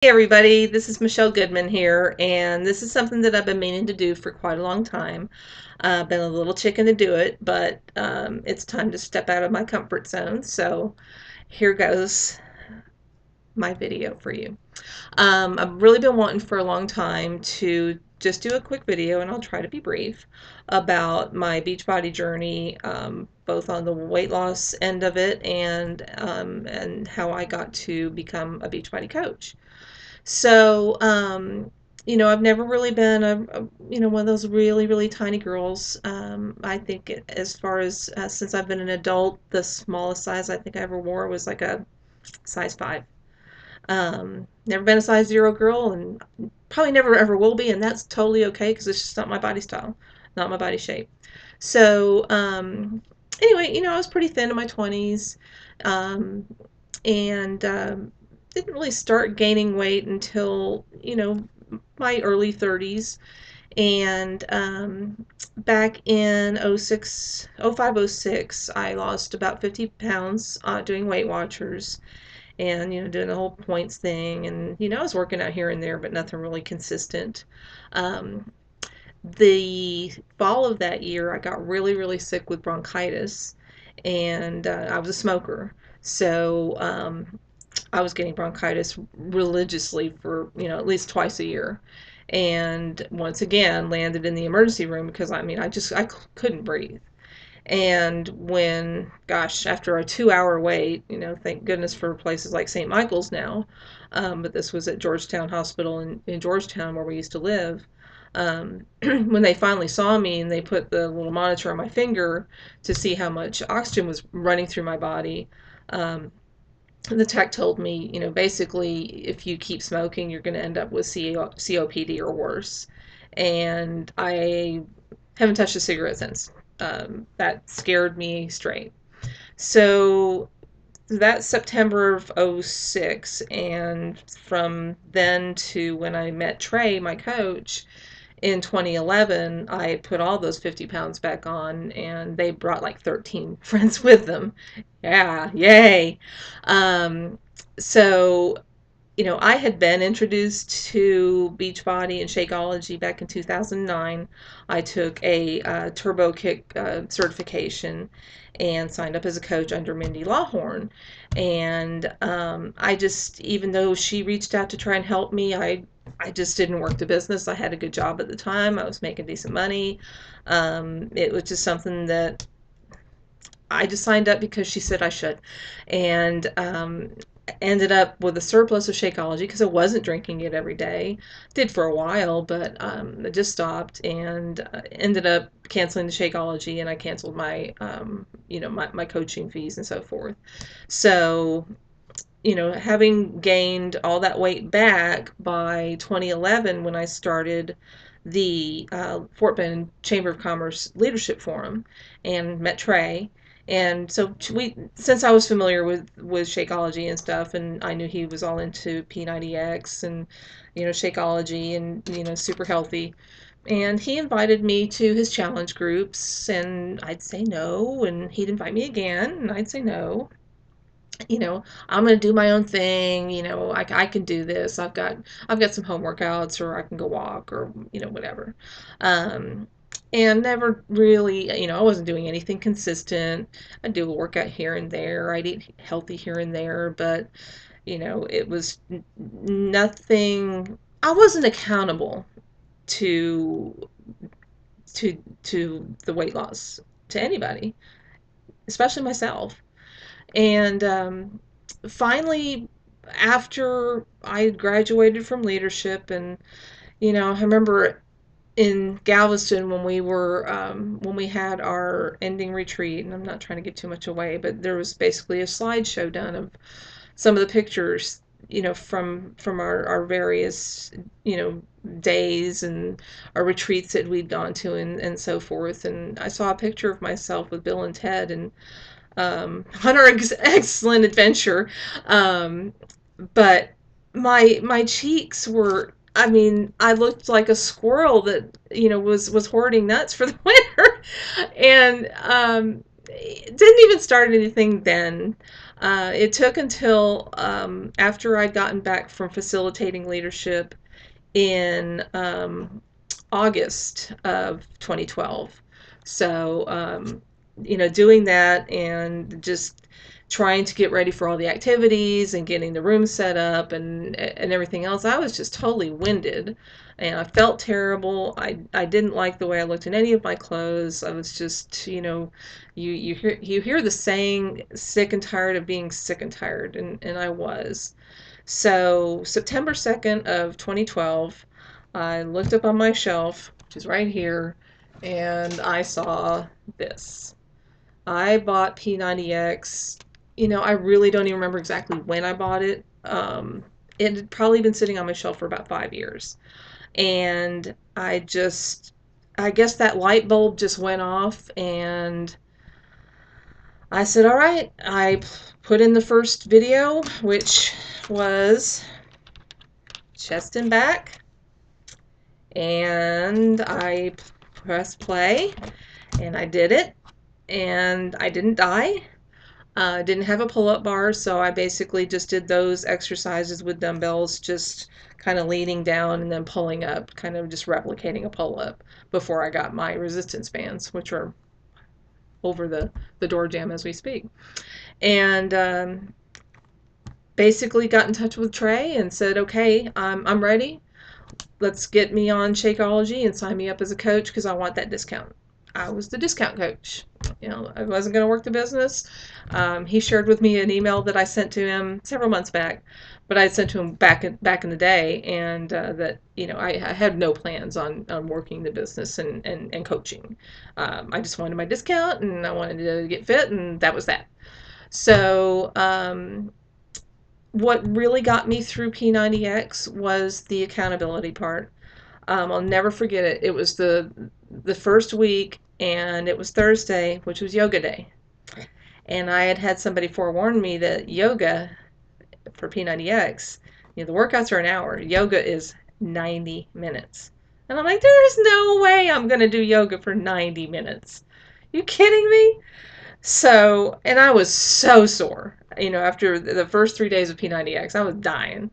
Hey everybody, this is Michelle Goodman here, and this is something that I've been meaning to do for quite a long time. Been a little chicken to do it, but it's time to step out of my comfort zone. So here goes my video for you. I've really been wanting for a long time to just do a quick video, and I'll try to be brief, about my Beachbody journey, both on the weight loss end of it and how I got to become a Beachbody coach. So, I've never really been one of those really, really tiny girls. I think as far as since I've been an adult, the smallest size I think I ever wore was like a size 5. Never been a size 0 girl and probably never ever will be, and that's totally okay because it's just not my body style, not my body shape. So, anyway, I was pretty thin in my 20s. Um, and didn't really start gaining weight until my early 30s. And back in '05, '06, I lost about 50 pounds doing Weight Watchers, and doing the whole points thing. And I was working out here and there, but nothing really consistent. um, the fall of that year, I got really, really sick with bronchitis, and I was a smoker. So I was getting bronchitis religiously for, at least twice a year. And once again, landed in the emergency room because I couldn't breathe. And gosh, after a 2-hour wait, thank goodness for places like St. Michael's now, but this was at Georgetown Hospital in Georgetown where we used to live. When they finally saw me and they put the little monitor on my finger to see how much oxygen was running through my body, um, the tech told me, basically, if you keep smoking, you're going to end up with COPD or worse. And I haven't touched a cigarette since. That scared me straight. So that's September of '06, and from then to when I met Trey, my coach, in 2011, I put all those 50 pounds back on, and they brought like 13 friends with them. Yeah, yay. Um, so, I had been introduced to Beachbody and Shakeology back in 2009. I took a Turbo Kick certification and signed up as a coach under Mindy Lawhorn. And I just, even though she reached out to try and help me, I just didn't work the business. I had a good job at the time. I was making decent money. It was just something that I just signed up because she said I should. And ended up with a surplus of Shakeology because I wasn't drinking it every day. Did for a while, but I just stopped, and ended up canceling the Shakeology, and I canceled my coaching fees and so forth. So, having gained all that weight back by 2011 when I started the Fort Bend Chamber of Commerce Leadership Forum and met Trey. And so since I was familiar with Shakeology and stuff, and I knew he was all into P90X and, Shakeology and, super healthy. And he invited me to his challenge groups, and I'd say no, and he'd invite me again, and I'd say no. I'm going to do my own thing. I can do this. I've got some home workouts, or I can go walk, or, whatever. Um, and never really, I wasn't doing anything consistent. I'd do a workout here and there. I'd eat healthy here and there, but, it was nothing. I wasn't accountable to, to the weight loss to anybody, especially myself. And finally, after I had graduated from leadership, and I remember in Galveston when we had our ending retreat, and I'm not trying to give too much away, but there was basically a slideshow done of some of the pictures, from our various, days and our retreats that we'd gone to, and so forth. And I saw a picture of myself with Bill and Ted, and Hunter Excellent Adventure. Um, but my cheeks were, I looked like a squirrel that, was hoarding nuts for the winter. And didn't even start anything then. It took until after I'd gotten back from facilitating leadership in August of 2012. So, doing that and just trying to get ready for all the activities and getting the room set up and everything else, I was just totally winded. And I felt terrible. I didn't like the way I looked in any of my clothes. I was just, you hear the saying, sick and tired of being sick and tired, and I was. So September 2nd of 2012, I looked up on my shelf, which is right here, and I saw this. I bought P90X. I really don't even remember exactly when I bought it. It had probably been sitting on my shelf for about 5 years. And I guess that light bulb just went off, and I said, all right, I put in the first video, which was chest and back, and I pressed play, and I did it, and I didn't die. I didn't have a pull-up bar, so I basically just did those exercises with dumbbells, just kind of leaning down and then pulling up, kind of just replicating a pull-up before I got my resistance bands, which are over the door jamb as we speak. And basically got in touch with Trey and said, okay, I'm ready. Let's get me on Shakeology and sign me up as a coach because I want that discount. I was the discount coach. I wasn't going to work the business. He shared with me an email that I sent to him several months back, but I had sent to him back in the day, and that I had no plans on working the business and coaching. I just wanted my discount, and I wanted to get fit, and that was that. So what really got me through P90X was the accountability part. I'll never forget it. It was the first week, and it was Thursday, which was yoga day. And I had had somebody forewarn me that yoga for P90X, the workouts are an hour. Yoga is 90 minutes. And I'm like, there's no way I'm going to do yoga for 90 minutes. You kidding me? So, and I was so sore. After the first 3 days of P90X, I was dying.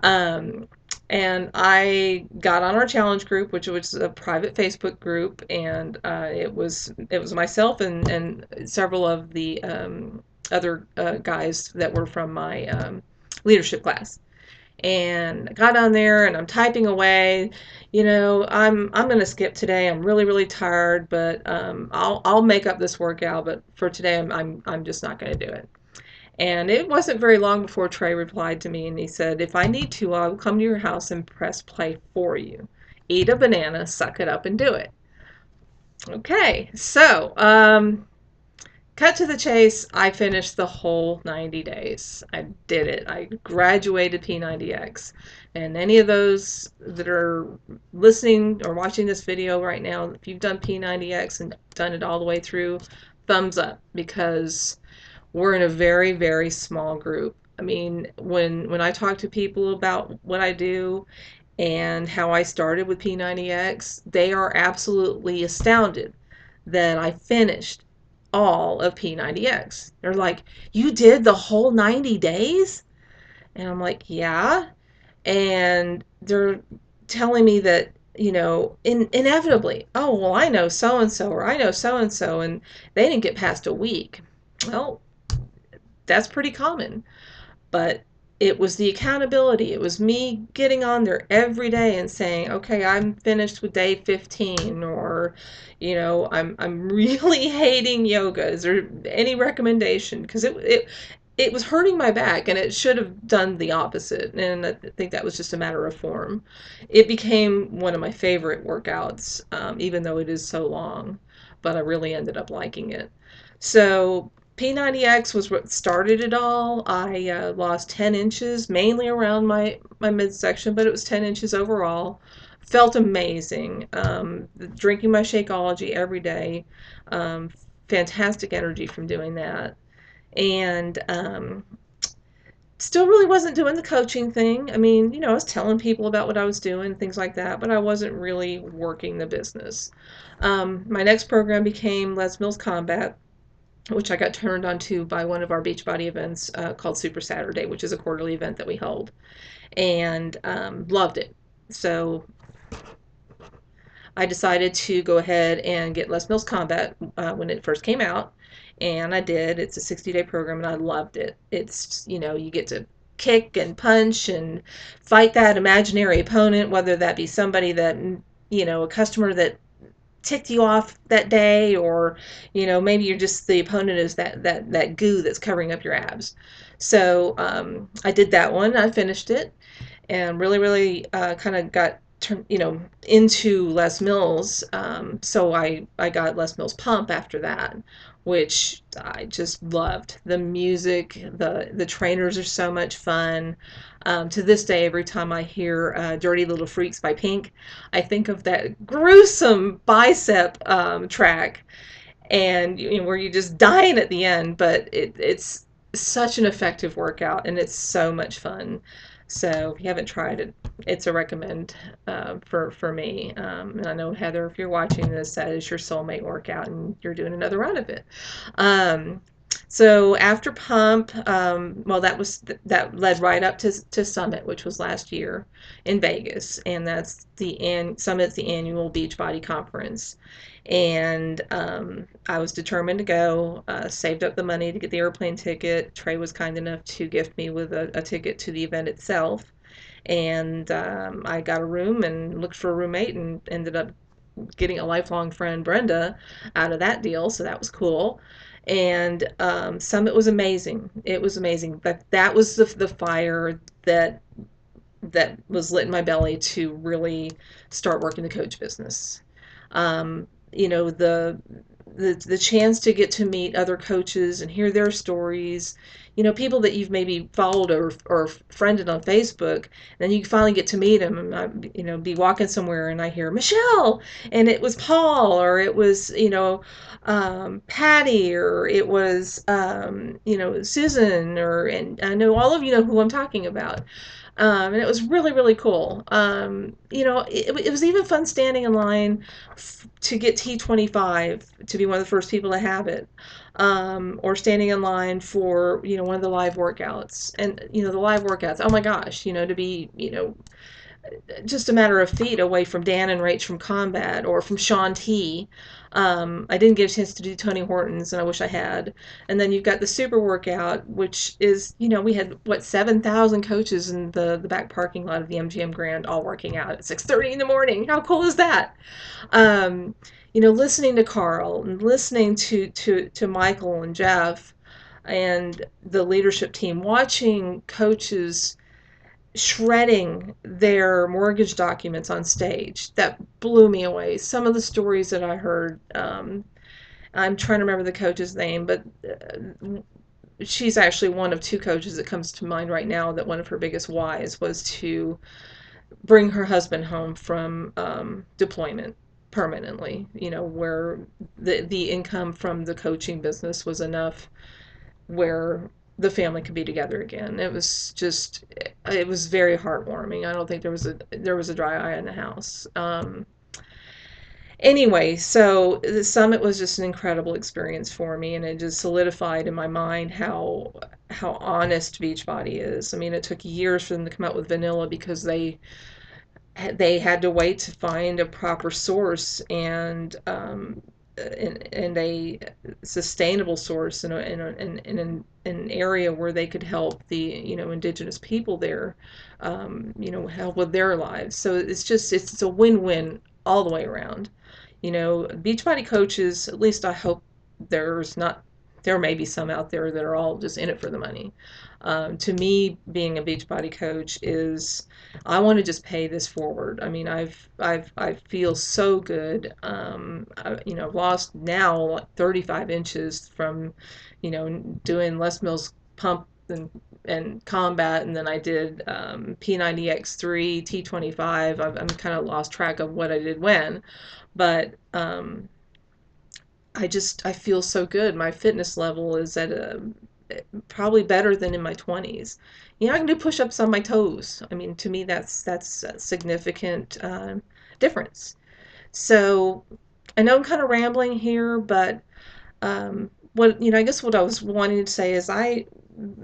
Um, and I got on our challenge group, which was a private Facebook group, and it was myself and several of the other guys that were from my leadership class. And I got on there and I'm typing away. I'm gonna skip today. I'm really really tired, but I'll make up this workout. But for today, I'm just not gonna do it. And it wasn't very long before Trey replied to me and he said, if I need to, I'll come to your house and press play for you. Eat a banana, suck it up, and do it. Okay, so cut to the chase, I finished the whole 90 days. I did it. I graduated P90X. And any of those that are listening or watching this video right now, if you've done P90X and done it all the way through, thumbs up, because we're in a very, very small group. I mean, when I talk to people about what I do and how I started with P90X, they are absolutely astounded that I finished all of P90X. They're like, you did the whole 90 days? And I'm like, yeah. And they're telling me that, inevitably, oh, well, I know so and so, or I know so and so, and they didn't get past a week. Well, that's pretty common. But it was the accountability. It was me getting on there every day and saying, okay, I'm finished with day 15, or, I'm really hating yoga. Is there any recommendation? Because it was hurting my back, and it should have done the opposite. And I think that was just a matter of form. It became one of my favorite workouts, even though it is so long, but I really ended up liking it. So P90X was what started it all. I lost 10 inches, mainly around my midsection, but it was 10 inches overall. Felt amazing. Drinking my Shakeology every day. Um, Fantastic energy from doing that. And still really wasn't doing the coaching thing. I mean, I was telling people about what I was doing, things like that, but I wasn't really working the business. My next program became Les Mills Combat, which I got turned on to by one of our Beachbody events called Super Saturday, which is a quarterly event that we hold, and loved it. So I decided to go ahead and get Les Mills Combat when it first came out, and I did. It's a 60-day program, and I loved it. It's, you get to kick and punch and fight that imaginary opponent, whether that be somebody that, a customer that ticked you off that day, or maybe you're just the opponent is that goo that's covering up your abs. So I did that one. I finished it and really, really kind of got into Les Mills. So I got Les Mills Pump after that, which I just loved. The music, the trainers are so much fun. To this day, every time I hear "Dirty Little Freaks" by Pink, I think of that gruesome bicep track, and where you're just dying at the end, but it's such an effective workout and it's so much fun. So if you haven't tried it, it's a recommend for me. And I know, Heather, if you're watching this, that is your soulmate workout and you're doing another round of it. Um, so after Pump, well, that led right up to Summit, which was last year in Vegas, and Summit's the annual Beachbody conference. And I was determined to go. Saved up the money to get the airplane ticket. Trey was kind enough to gift me with a ticket to the event itself, and I got a room and looked for a roommate and ended up getting a lifelong friend, Brenda, out of that deal. So that was cool. And Summit was amazing. It was amazing. That was the fire that was lit in my belly to really start working the coach business. Um, the chance to get to meet other coaches and hear their stories, people that you've maybe followed or friended on Facebook, and then you finally get to meet them, and be walking somewhere and I hear Michelle, and it was Paul, or it was Patty, or it was Susan, and I know all of you know who I'm talking about. And it was really, really cool. It was even fun standing in line to get T25 to be one of the first people to have it, or standing in line for one of the live workouts. And the live workouts, oh my gosh, to be just a matter of feet away from Dan and Rach from Combat, or from Sean T. I didn't get a chance to do Tony Hortons, and I wish I had. And then you've got the super workout, which is, we had, 7,000 coaches in the back parking lot of the MGM Grand all working out at 6:30 in the morning. How cool is that? Um, listening to Carl and listening to Michael and Jeff and the leadership team, watching coaches shredding their mortgage documents on stage. That blew me away. Some of the stories that I heard, I'm trying to remember the coach's name, but she's actually one of two coaches that comes to mind right now, that one of her biggest whys was to bring her husband home from deployment permanently, where the income from the coaching business was enough where the family could be together again. It was very heartwarming. I don't think there was a dry eye in the house. Anyway, so the summit was just an incredible experience for me, and it just solidified in my mind how honest Beachbody is. I mean, it took years for them to come out with vanilla because they had to wait to find a proper source, and a sustainable source in an area where they could help the indigenous people there, help with their lives. So it's a win-win all the way around. Beachbody coaches, at least I hope there's not, there may be some out there that are all just in it for the money. To me, being a Beachbody coach is, I want to just pay this forward. I mean, I feel so good. I've lost now like 35 inches from, doing Les Mills Pump and Combat, and then I did P90X3, T25. I'm kind of lost track of what I did when, but I feel so good. My fitness level is at a probably better than in my 20s. I can do push-ups on my toes. I mean, to me, that's a significant difference. So I know I'm kind of rambling here, but what, I guess what I was wanting to say is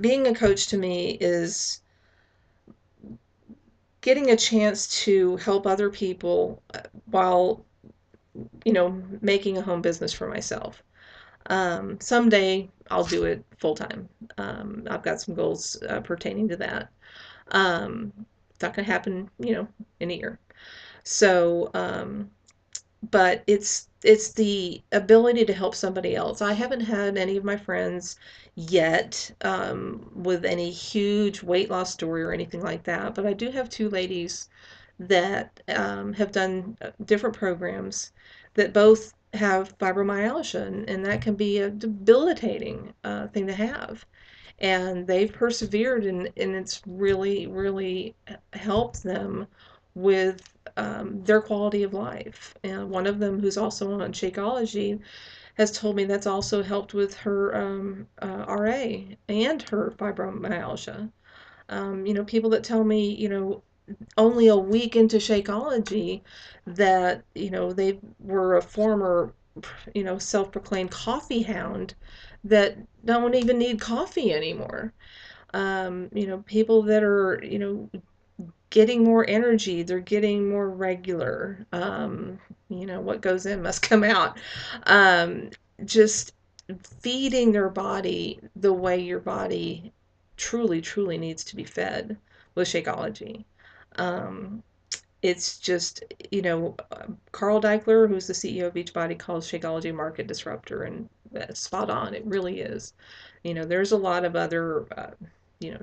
being a coach to me is getting a chance to help other people while, making a home business for myself. Someday I'll do it full time. I've got some goals pertaining to that. It's not going to happen, in a year. So, but it's the ability to help somebody else. I haven't had any of my friends yet with any huge weight loss story or anything like that, but I do have two ladies that have done different programs that both have fibromyalgia, and that can be a debilitating thing to have. And they've persevered, and it's really, really helped them with their quality of life. And one of them, who's also on Shakeology, has told me that's also helped with her RA and her fibromyalgia. People that tell me, only a week into Shakeology that, they were a former, self-proclaimed coffee hound that don't even need coffee anymore. People that are, getting more energy, they're getting more regular. What goes in must come out. Um, just feeding their body the way your body truly, truly needs to be fed with Shakeology. Um, it's just, Carl Deichler, who's the CEO of Beachbody, calls Shakeology a market disruptor, and that's spot on. It really is. There's a lot of other,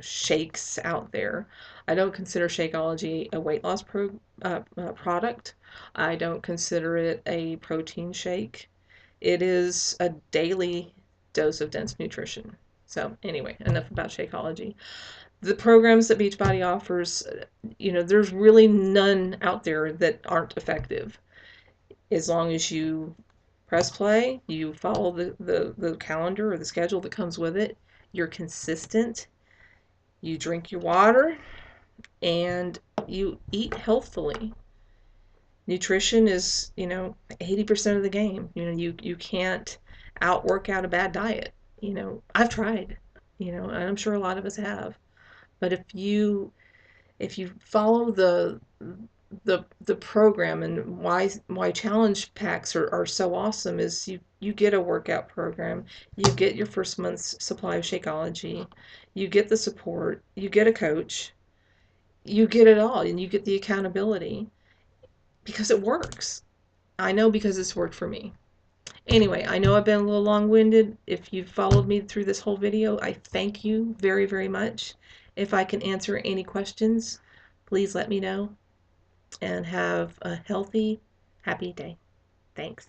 shakes out there. I don't consider Shakeology a weight loss product. I don't consider it a protein shake. It is a daily dose of dense nutrition. So anyway, enough about Shakeology. The programs that Beachbody offers, there's really none out there that aren't effective. As long as you press play, you follow the calendar or the schedule that comes with it, you're consistent, you drink your water, and you eat healthfully. Nutrition is, 80% of the game. You can't outwork out a bad diet. I've tried, and I'm sure a lot of us have. But if you follow the program, and why challenge packs are so awesome is you get a workout program, you get your first month's supply of Shakeology, you get the support, you get a coach, you get it all, and you get the accountability because it works. I know because it's worked for me. Anyway, I know I've been a little long-winded. If you've followed me through this whole video, I thank you very, very much. If I can answer any questions, please let me know, and have a healthy, happy day. Thanks.